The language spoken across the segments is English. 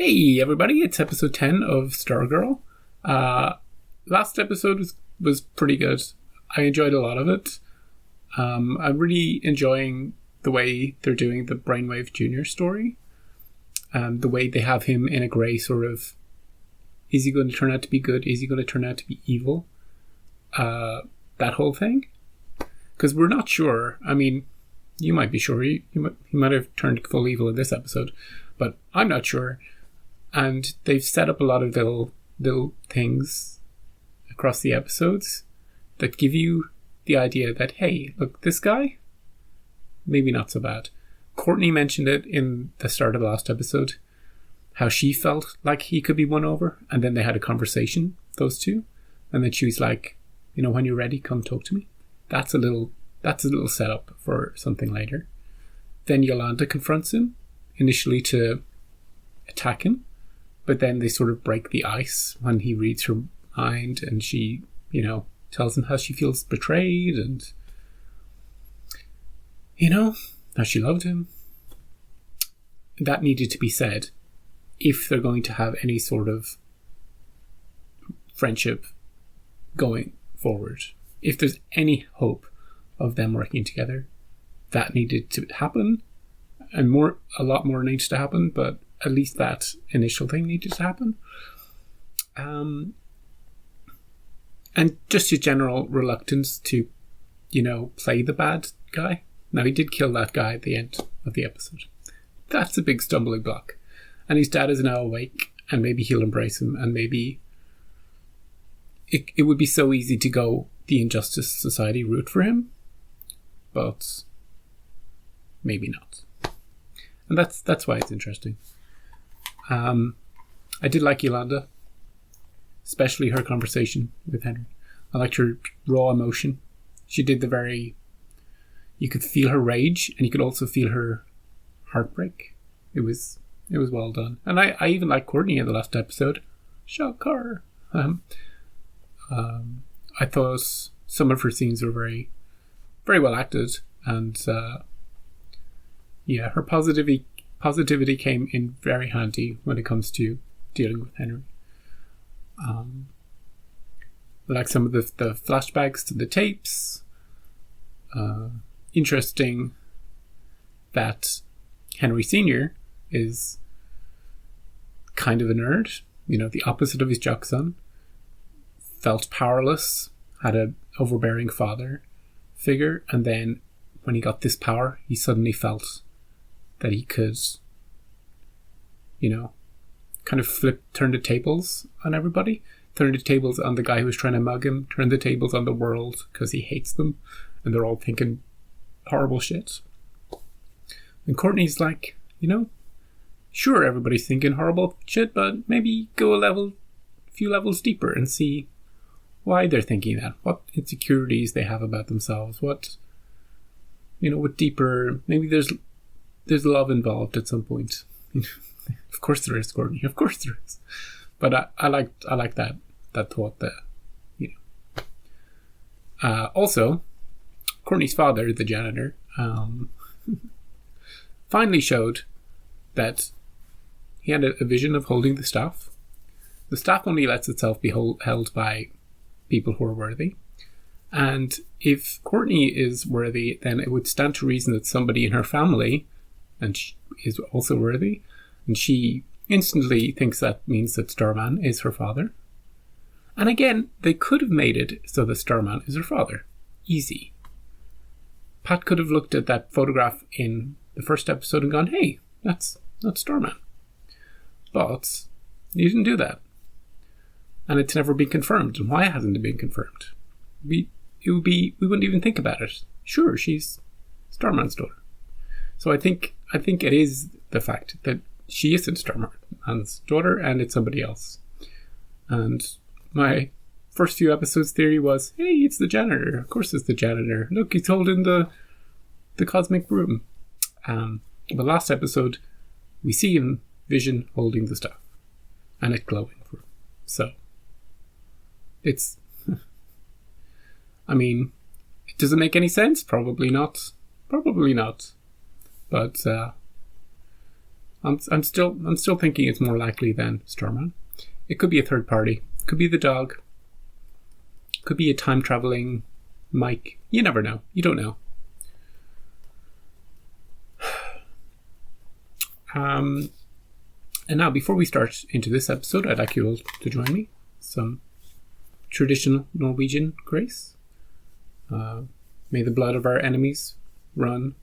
Hey everybody, it's episode 10 of Stargirl. Last episode was pretty good. I enjoyed a lot of it. I'm really enjoying the way they're doing the Brainwave Jr. story. The way they have him in a grey sort of, is he going to turn out to be good? Is he going to turn out to be evil? That whole thing. Because we're not sure. I mean, you might be sure. He might have turned full evil in this episode. But I'm not sure. And they've set up a lot of little things across the episodes that give you the idea that, hey, look, this guy, maybe not so bad. Courtney mentioned it in the start of the last episode, how she felt like he could be won over. And then they had a conversation, those two. And then she was like, you know, when you're ready, come talk to me. That's a little setup for something later. Then Yolanda confronts him, initially to attack him. But then they sort of break the ice when he reads her mind and she, you know, tells him how she feels betrayed and, you know, how she loved him. That needed to be said if they're going to have any sort of friendship going forward. If there's any hope of them working together, that needed to happen. And a lot more needs to happen, but at least that initial thing needed to happen. And just a general reluctance to, you know, play the bad guy. Now, he did kill that guy at the end of the episode. That's a big stumbling block. And his dad is now awake, and maybe he'll embrace him, and maybe it would be so easy to go the Injustice Society route for him, but maybe not. And that's why it's interesting. I did like Yolanda, especially her conversation with Henry. I liked her raw emotion. She did you could feel her rage, and you could also feel her heartbreak. It was well done. And I even liked Courtney in the last episode. Shocker. I thought some of her scenes were very, very well acted, and her positivity came in very handy when it comes to dealing with Henry. Like some of the flashbacks to the tapes. Interesting that Henry Sr. is kind of a nerd, you know, the opposite of his jock son. Felt powerless, had an overbearing father figure, and then when he got this power, he suddenly felt that he could, you know, kind of turn the tables on everybody. Turn the tables on the guy who was trying to mug him. Turn the tables on the world because he hates them. And they're all thinking horrible shit. And Courtney's like, you know, sure, everybody's thinking horrible shit, but maybe go a few levels deeper and see why they're thinking that. What insecurities they have about themselves. What deeper, maybe there's love involved at some point. Of course there is, Courtney. Of course there is. But I like that thought there. You know. Also, Courtney's father, the janitor, finally showed that he had a vision of holding the staff. The staff only lets itself be held by people who are worthy. And if Courtney is worthy, then it would stand to reason that somebody in her family and she is also worthy. And she instantly thinks that means that Starman is her father. And again, they could have made it so that Starman is her father. Easy. Pat could have looked at that photograph in the first episode and gone, hey, that's Starman. But he didn't do that. And it's never been confirmed. And why hasn't it been confirmed? We wouldn't even think about it. Sure, she's Starman's daughter. So I think it is the fact that she isn't Starman's daughter and it's somebody else. And my first few episodes theory was, hey, it's the janitor. Of course it's the janitor. Look, he's holding the cosmic broom. But last episode, we see him, Vision, holding the stuff. And it glowing for him. So, it's... I mean, does it make any sense? Probably not. But I'm still thinking it's more likely than Starman. It could be a third party. Could be the dog. Could be a time traveling Mike. You never know. You don't know. And now, before we start into this episode, I'd like you all to join me. Some traditional Norwegian grace. May the blood of our enemies run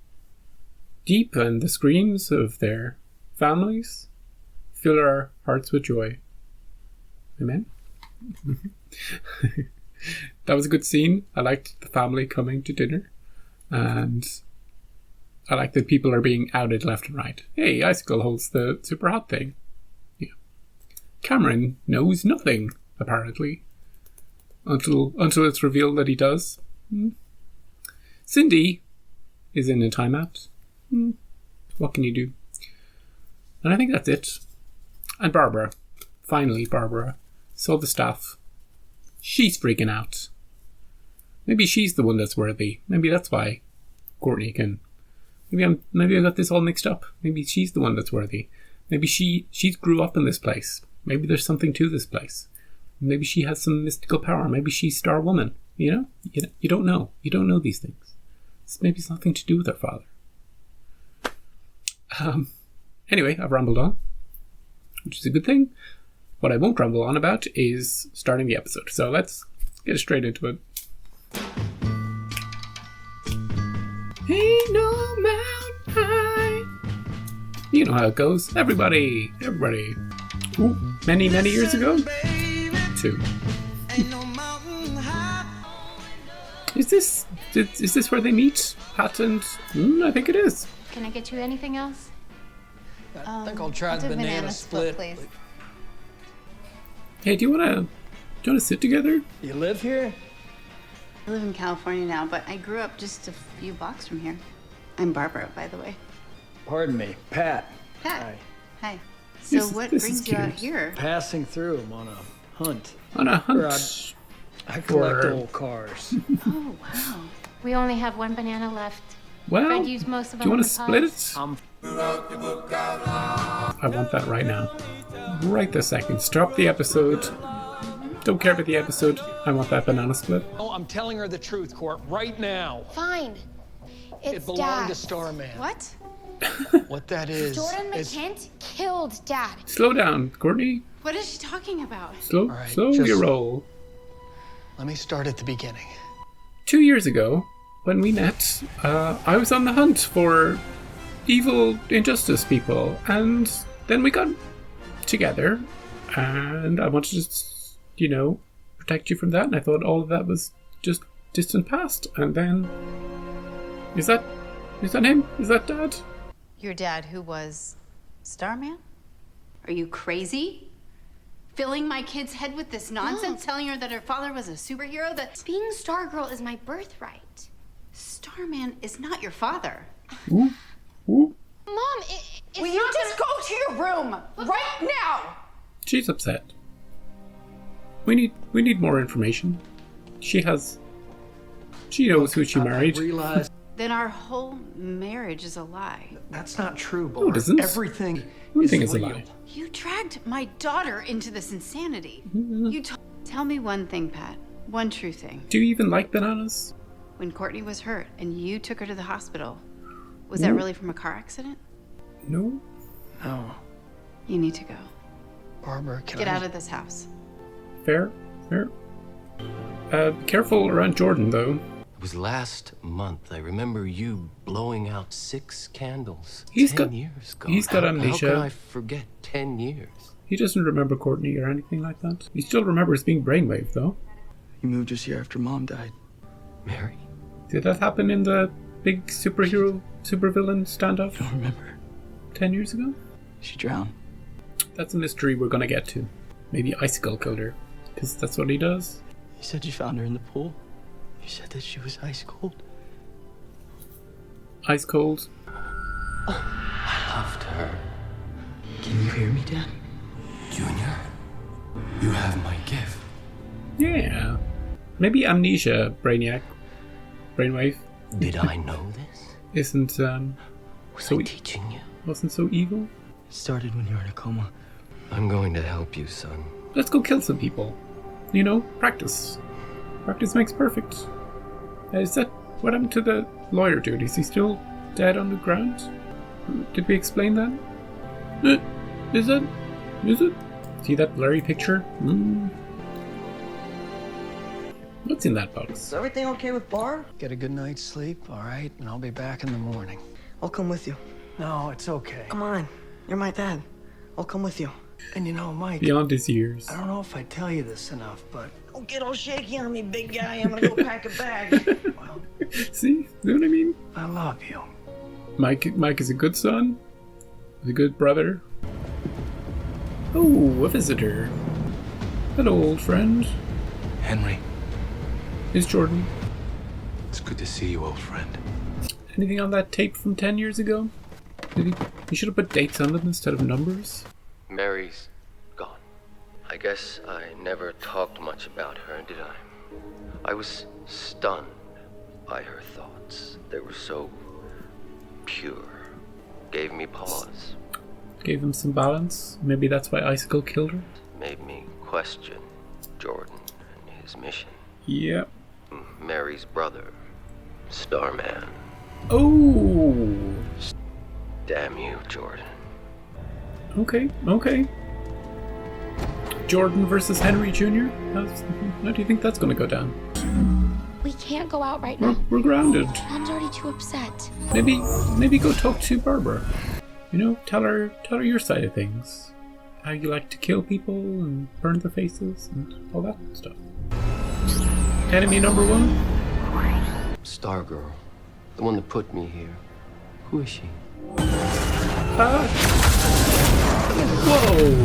deep, and the screams of their families fill our hearts with joy. Amen. That was a good scene. I liked the family coming to dinner, and I like that people are being outed left and right. Hey, Icicle holds the super hot thing. Yeah. Cameron knows nothing, apparently, until it's revealed that he does. Cindy is in a timeout. What can you do? And I think that's it. And Barbara, finally Barbara, saw the staff. She's freaking out. Maybe she's the one that's worthy. Maybe that's why Courtney can... Maybe I got this all mixed up. Maybe she's the one that's worthy. Maybe she grew up in this place. Maybe there's something to this place. Maybe she has some mystical power. Maybe she's Star Woman. You know? You don't know. You don't know these things. Maybe it's nothing to do with her father. Anyway, I've rambled on, which is a good thing. What I won't ramble on about is starting the episode. So let's get straight into it. Ain't no mountain high. You know how it goes. Everybody. Ooh, many years ago. 2. Is this where they meet? Pat and... I think it is. Can I get you anything else? I think I'll try the banana split, please. Hey, do you want to sit together? You live here? I live in California now, but I grew up just a few blocks from here. I'm Barbara, by the way. Pardon me, Pat. Pat. Hi. So what brings you out here? Passing through. I'm on a hunt. On a hunt? I collect old cars. Oh, wow. We only have one banana left. Well, Fred used most of do you want to them split pies. it? I want that right now. Right this second. Stop the episode. Don't care about the episode. I want that banana split. Oh, I'm telling her the truth, Court, right now. Fine. It belonged Dad. to Starman. What? What that is... Jordan McKent killed Dad. Slow down, Courtney. What is she talking about? Slow right, your roll. Let me start at the beginning. 2 years ago, when we met, I was on the hunt for evil injustice people, and then we got together, and I wanted to, protect you from that, and I thought all of that was just distant past, and then... Is that him? Is that Dad? Your dad, who was Starman? Are you crazy? Filling my kid's head with this nonsense, telling her that her father was a superhero? That Being Stargirl is my birthright. Starman is not your father. Ooh. Ooh. Mom, Will you just go to your room right now? She's upset. We need more information. She knows who she married. I realize Then our whole marriage is a lie. that's not true, Barb. No, it isn't. Everything is a real. lie. You dragged my daughter into this insanity. Tell me one thing, Pat. One true thing. Do you even like bananas? When Courtney was hurt and you took her to the hospital, was that really from a car accident? No. No. You need to go. Barbara, can Get I... out of this house. Fair. Careful around Jordan, though. It was last month. I remember you blowing out 6 candles. He's 10 got- years ago. he's got How amnesia. can I forget 10 years? He doesn't remember Courtney or anything like that. He still remembers being Brainwave, though. You moved us here after Mom died. Mary? Did that happen in the big supervillain standoff Don't remember. 10 years ago? She drowned. That's a mystery we're gonna get to. Maybe Icicle killed her, because that's what he does. You said you found her in the pool. You said that she was ice cold. Ice cold. I loved her. Can you hear me, Dad? Junior, you have my gift. Yeah. Maybe amnesia, Brainwave, Did I know this? isn't Was So I teaching you? wasn't so evil. It started when you were in a coma. I'm going to help you, son. Let's go kill some people. You know, practice. Practice makes perfect. Is that what happened to the lawyer dude? Is he still dead on the ground? Did we explain that? Is it? See that blurry picture? What's in that box? Is everything okay with Bar? Get a good night's sleep, all right? And I'll be back in the morning. I'll come with you. No, it's okay. Come on. You're my dad. I'll come with you. And you know, Mike, Beyond his years. I don't know if I tell you this enough, but Don't get all shaky on me, big guy. I'm gonna go pack a bag. well, See what I mean? I love you. Mike is a good son. He's a good brother. Oh, a visitor. Hello, old friend. Henry, It's Jordan. it's good to see you, old friend. Anything on that tape from 10 years ago? You should have put dates on it instead of numbers. Mary's gone. I guess I never talked much about her, did I? I was stunned by her thoughts. They were so pure. Gave me pause. Gave him some balance. Maybe that's why Icicle killed her. Made me question Jordan and his mission. Yeah. Mary's brother, Starman. Oh! Damn you, Jordan. Okay. Jordan versus Henry Jr.? How do you think that's gonna go down? We can't go out right now. We're grounded. Mom's already too upset. Maybe go talk to Barbara. You know, tell her your side of things. How you like to kill people and burn their faces and all that stuff. Enemy number one? Stargirl. The one that put me here. Who is she? Whoa!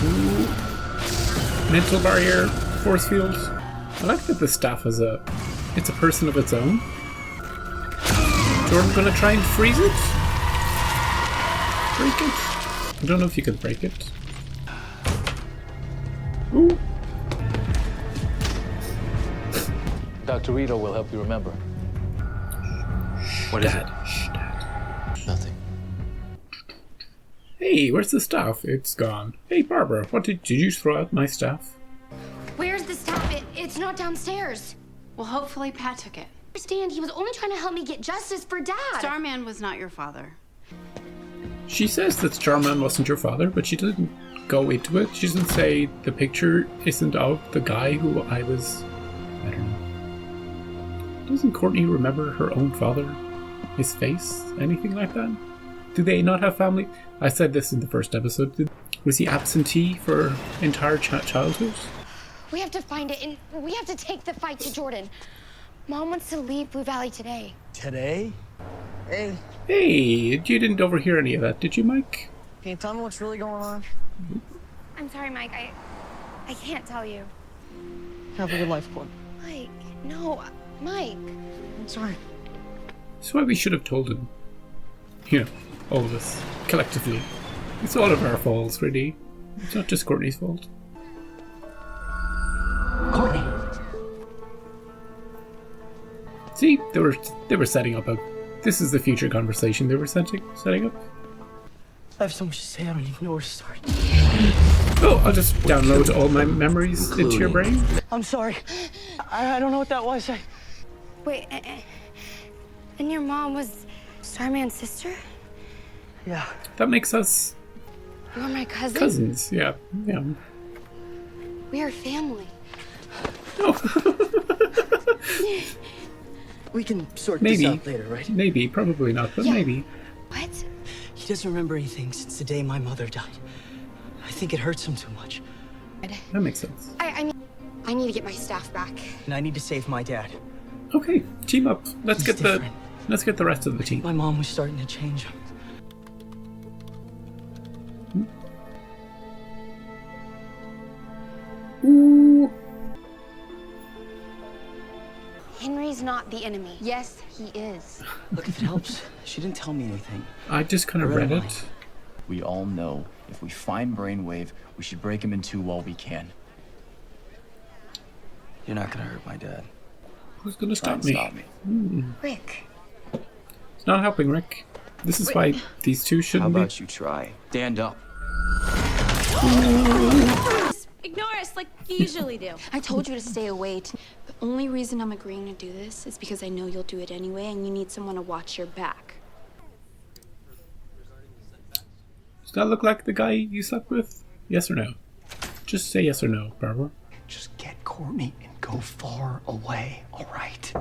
Ooh. Mental barrier, force field. I like that the staff is it's a person of its own. Jordan gonna try and freeze it? Break it? I don't know if you can break it. Ooh. Dr. Rito will help you remember. What is it? Shh, Dad. Nothing. Hey, where's the staff? It's gone. Hey, Barbara, what did you throw out my staff? Where's the stuff? It's not downstairs. Well, hopefully Pat took it. Understand, he was only trying to help me get justice for Dad. Starman was not your father. She says that Starman wasn't your father, but she doesn't go into it. She doesn't say the picture isn't of the guy who I don't know. Doesn't Courtney remember her own father? His face? Anything like that? Do they not have family? I said this in the first episode. Was he absentee for entire childhood? We have to find it, and we have to take the fight to Jordan. Mom wants to leave Blue Valley today. Today? Hey, Hey, you didn't overhear any of that, did you, Mike? can you tell me what's really going on? I'm sorry, Mike. I can't tell you. Have a good life, Court. Mike, no. Mike. I'm sorry. That's why we should have told him. You know, all of us, collectively. It's all of our faults, really. It's not just Courtney's fault. Courtney! See, they were setting up a. This is the future conversation they were setting up. I have so much to say, I don't even know where to start. Oh, I'll just download all my memories into your brain. I'm sorry. I don't know what that was. Wait, and your mom was Starman's sister? Yeah. That makes us You're my cousin? cousins. Yeah. We are family. We can sort Maybe. this out later, right? Maybe, probably not, but Yeah. maybe. What? He doesn't remember anything since the day my mother died. I think it hurts him too much. That makes sense. I need to get my staff back. And I need to save my dad. Okay, team up. Let's He's get different. the rest of the team. My mom was starting to change him. Ooh. Henry's not the enemy. Yes, he is. Look, if it helps, she didn't tell me anything. I just kind of I read read it. We all know if we find Brainwave, we should break him in two while we can. You're not gonna hurt my dad. Who's gonna Try stop and me? stop me. Rick. It's not helping, Rick. This is why these two How shouldn't be. about you try? Stand up. Ignore us like you usually do. I told you to stay away. The only reason I'm agreeing to do this is because I know you'll do it anyway, and you need someone to watch your back. Does that look like the guy you slept with? Yes or no? Just say yes or no, Barbara. Just get Courtney and go far away, all right?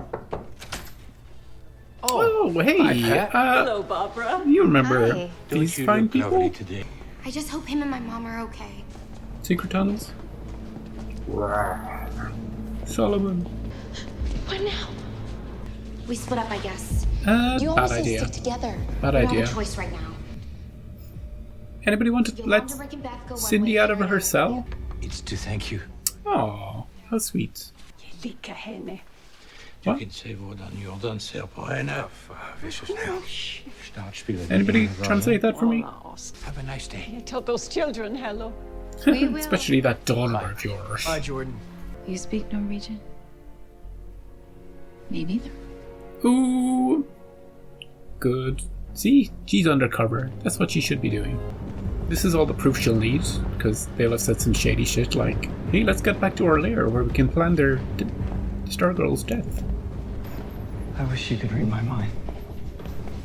Oh, hey! Hello, Barbara. You remember Hi. these fine people? today? I just hope him and my mom are okay. Secret tunnels? Solomon. What now? We split up, I guess. Bad You always need to idea. stick together. Bad We don't idea. have a choice right now. Anybody want to You'll let have to Rick and Beth go one Cindy way out of or her another. cell? It's to thank you. Oh, how sweet. Lika henne. Du kan se hvordan Jordan ser på henne. Snart spiller det Anybody ingen rolle. translate that for me? Have a nice day. Tell those children hello. We will. Especially that daughter of yours. Bye, Jordan. You speak Norwegian? Me neither. Ooh. Good. See? She's undercover. That's what she should be doing. This is all the proof she'll need, because they'll have said some shady shit like, hey, let's get back to our lair where we can plan their Stargirl's death. I wish you could read my mind.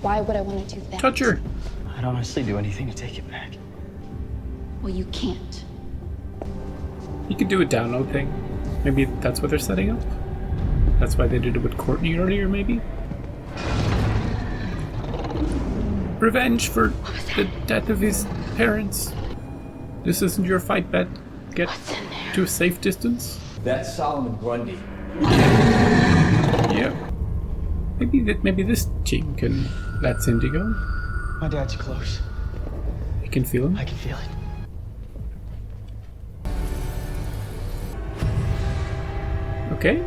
Why would I want to do that? Touch her. I'd honestly do anything to take it back. Well, you can't. You could do a download thing. Maybe that's what they're setting up. That's why they did it with Courtney earlier, maybe? Revenge for the death of his parents. This isn't your fight, Bet. Get to a safe distance. That's Solomon Grundy. Yeah. Maybe this team can let Cindy go. My dad's close. You can feel him. I can feel it. Okay.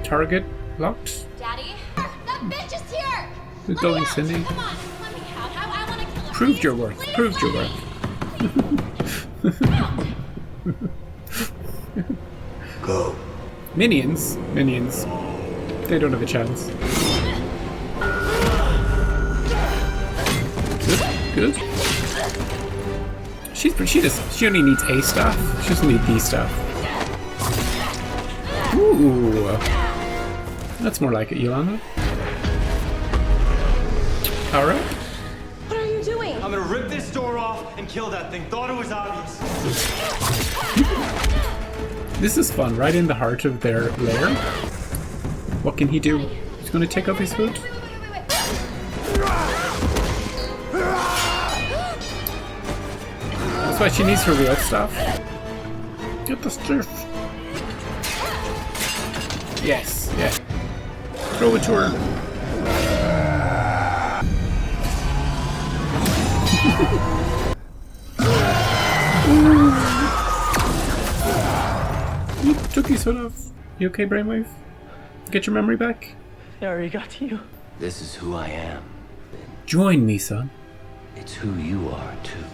Target locked. Daddy? That bitch is here! Who's going, Cindy? Come on, let me out. I want to kill her. Proved your worth. Proved your worth. Go. Minions. They don't have a chance. Good. She only needs A staff. She doesn't need B staff. Ooh. That's more like it, Yolanda. Alright. What are you doing? I'm gonna rip this door off and kill that thing. Thought it was obvious. This is fun, right in the heart of their lair. What can he do? He's gonna take off his hood. That's why she needs her real stuff. Get the stuff. Yes, yeah. Throw it to her. You took his hood off. You okay, Brainwave? Get your memory back? I already got to you. This is who I am. Join me, son. It's who you are, too.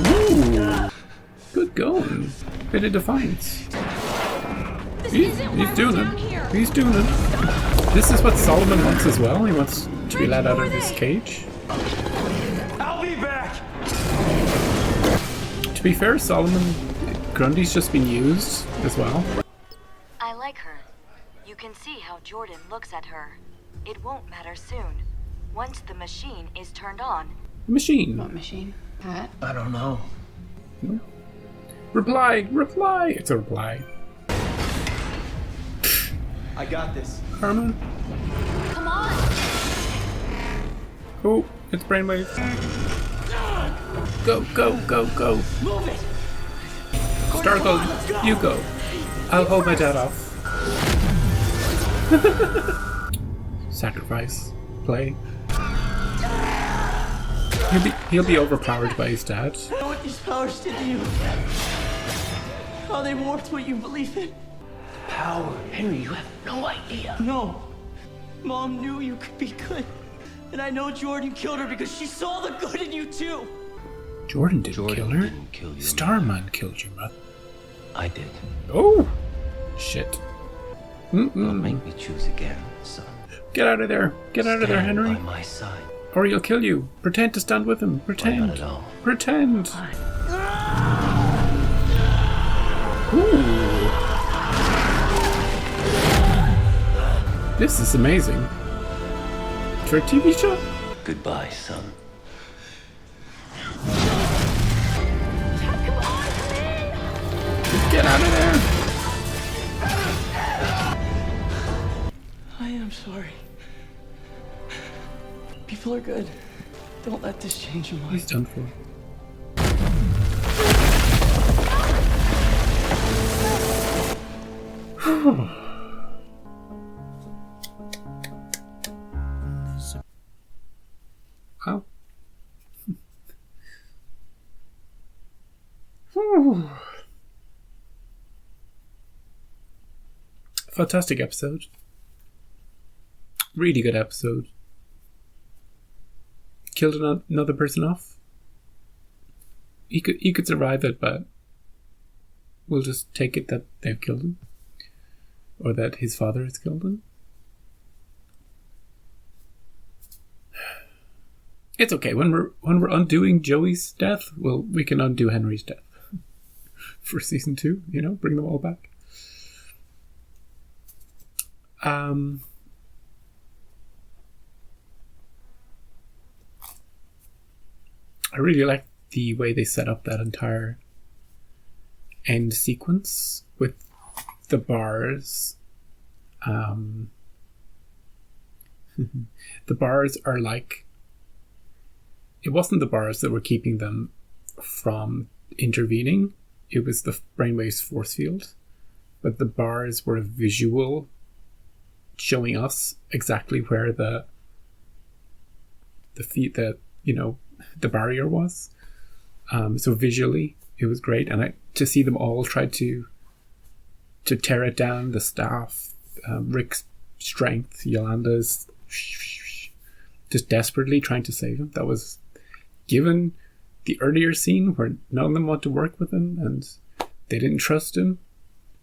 Ooh. Good going. Bit of defiance. He's doing it. He's doing it. This is what Solomon wants as well. He wants to be let out of his cage. I'll be back. To be fair, Solomon Grundy's just been used as well. I like her. You can see how Jordan looks at her. It won't matter soon. Once the machine is turned on. Machine. What machine? Pat? I don't know. No. Reply! Reply! It's a reply. I got this. Karma. Come on! Oh, it's Brainwave. Go, go, go, go. Move it. Stargirl, you go. I'll hold my dad off. Sacrifice. Play. He'll be overpowered by his dad. I know what these powers did to you. How they warped what you believe in. Power. Henry, you have no idea. No. Mom knew you could be good. And I know Jordan killed her because she saw the good in you too. Jordan didn't kill her. Didn't kill you. Starman killed your mother. I did. Oh! Shit. Don't make me choose again, son. Get out of there. Get out of there, Henry. By my side. Or he'll kill you. Pretend to stand with him. Pretend. Not at all. Pretend. Ooh. This is amazing. For a TV show? Goodbye, son. Get out of there. I am sorry. People are good. Don't let this change your mind. He's done for. Wow. Fantastic episode. Really good episode. Killed another person off. He could survive it, but we'll just take it that they've killed him, or that his father has killed him. It's okay when we're undoing Joey's death. Well, we can undo Henry's death for season 2. You know, bring them all back. I really like the way they set up that entire end sequence with the bars. The bars are like, it wasn't the bars that were keeping them from intervening. It was the Brainwave's force field, but the bars were a visual showing us exactly where the barrier was. So visually, it was great, and to see them all try to tear it down. The staff, Rick's strength, Yolanda's just desperately trying to save him. That was, given the earlier scene where none of them want to work with him and they didn't trust him.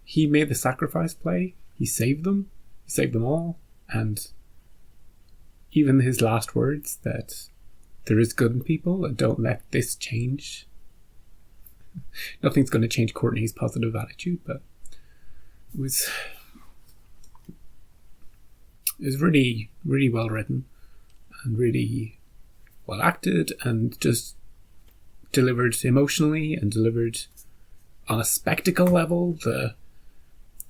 He made the sacrifice play. He saved them. He saved them all. And even his last words that there is good in people and don't let this change. Nothing's going to change Courtney's positive attitude, but it was really, really well written and really well acted, and just delivered emotionally and delivered on a spectacle level. The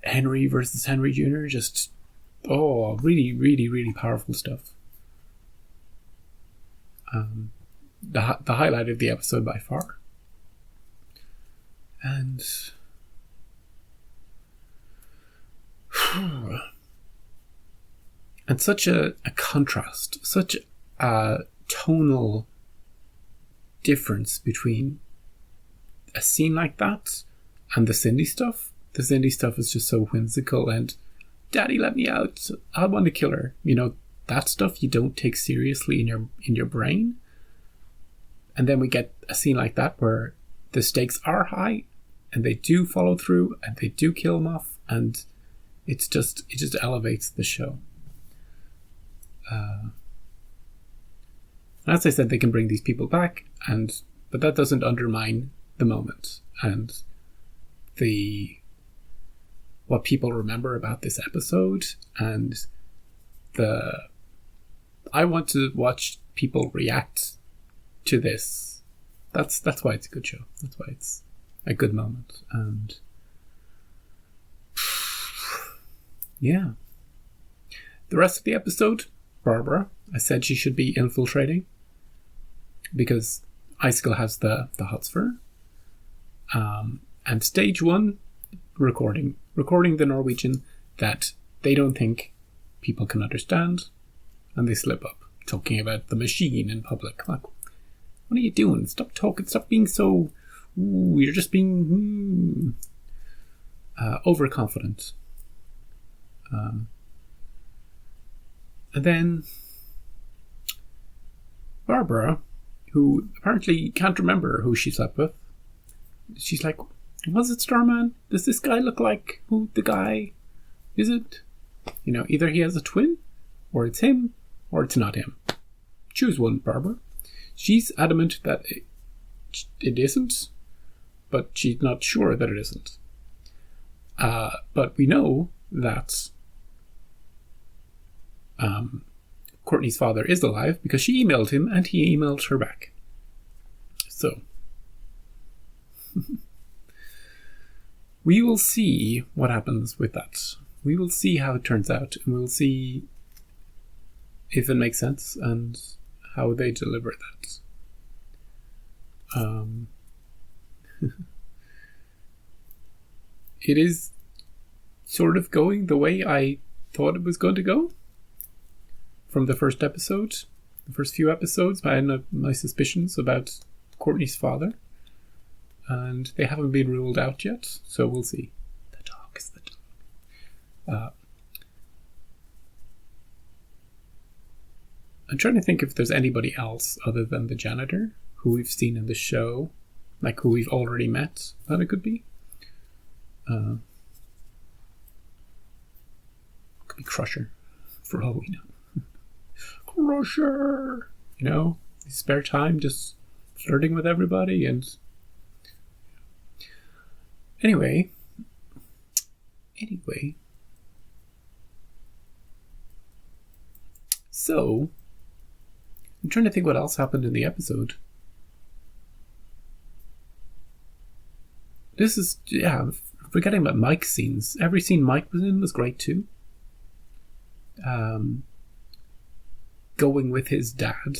Henry versus Henry Jr. just, really, really, really powerful stuff. The highlight of the episode by far. And such a contrast, such a tonal difference between a scene like that and the Cindy stuff. The Cindy stuff is just so whimsical and, Daddy, let me out, I want to kill her. You know, that stuff you don't take seriously in your brain. And then we get a scene like that where the stakes are high and they do follow through and they do kill him off, and it just elevates the show. As I said, they can bring these people back, but that doesn't undermine the moment and what people remember about this episode. And I want to watch people react to this. That's why it's a good show. That's why it's a good moment. And yeah, the rest of the episode, Barbara, I said she should be infiltrating because Icicle has the hots for her. And stage 1, recording the Norwegian that they don't think people can understand, and they slip up talking about the machine in public. Like, what are you doing? Stop talking. Stop being so. You're just being overconfident. And then Barbara, who apparently can't remember who she slept with, she's like, was it Starman? Does this guy look like who the guy is? It, either he has a twin Or it's him, or it's not him. Choose one, Barbara. She's adamant that it isn't, but she's not sure that it isn't. But we know that Courtney's father is alive because she emailed him and he emailed her back. So we will see what happens with that. We will see how it turns out, and we'll see if it makes sense and how they deliver that. It is sort of going the way I thought it was going to go from the first episode. The first few episodes, I had my suspicions about Courtney's father, and they haven't been ruled out yet, so we'll see. The dog is the dog. I'm trying to think if there's anybody else other than the janitor who we've seen in the show, like who we've already met, that it could be. Could be Crusher, for all we know. Crusher! You know, his spare time just flirting with everybody and... Anyway. So, I'm trying to think what else happened in the episode. This is, forgetting about Mike's scenes. Every scene Mike was in was great too. Going with his dad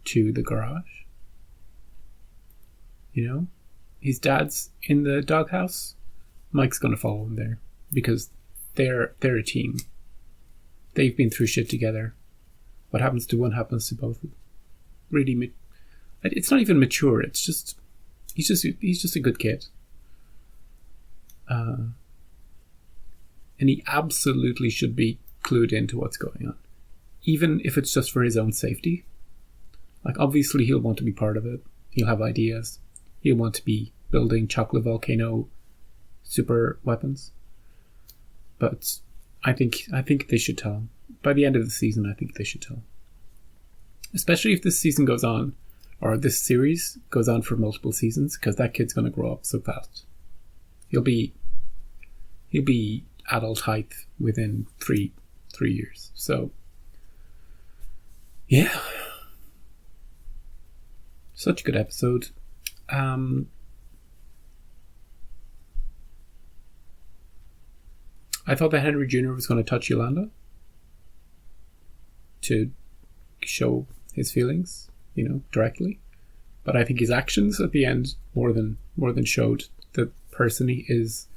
to the garage. You know? His dad's in the doghouse. Mike's gonna follow him there. Because they're a team. They've been through shit together. What happens to one happens to both. Really, it's not even mature. It's just he's just a good kid. And he absolutely should be clued into what's going on, even if it's just for his own safety. Like, obviously he'll want to be part of it. He'll have ideas. He'll want to be building chocolate volcano super weapons. But I think they should tell him. By the end of the season, I think they should tell him. Especially if this season goes on, or this series goes on for multiple seasons, because that kid's going to grow up so fast. He'll be adult height within three years. So, yeah. Such a good episode. I thought that Henry Jr. was going to touch Yolanda to show his feelings, you know, directly. But I think his actions at the end more than showed the person he is.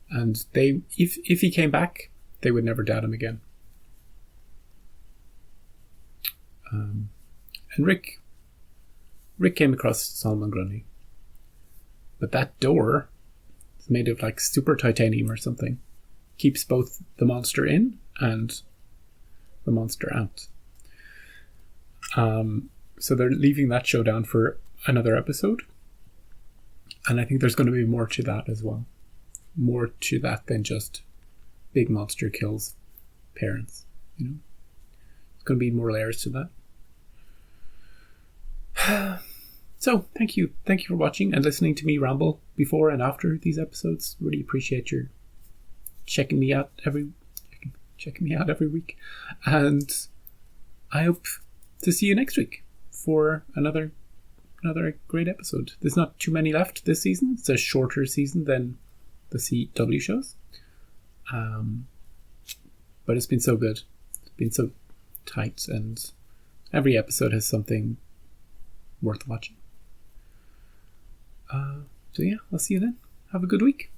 And they, if he came back, they would never doubt him again. And Rick came across Solomon Grundy. But that door is made of like super titanium or something. Keeps both the monster in and the monster out. So they're leaving that showdown for another episode. And I think there's going to be more to that as well. More to that than just big monster kills parents, you know. There's going to be more layers to that. So, thank you for watching and listening to me ramble before and after these episodes. Really appreciate your checking me out every week, and I hope to see you next week for another great episode. There's not too many left this season. It's a shorter season than the CW shows, but it's been so good. It's been so tight, and every episode has something worth watching. So yeah, I'll see you then. Have a good week.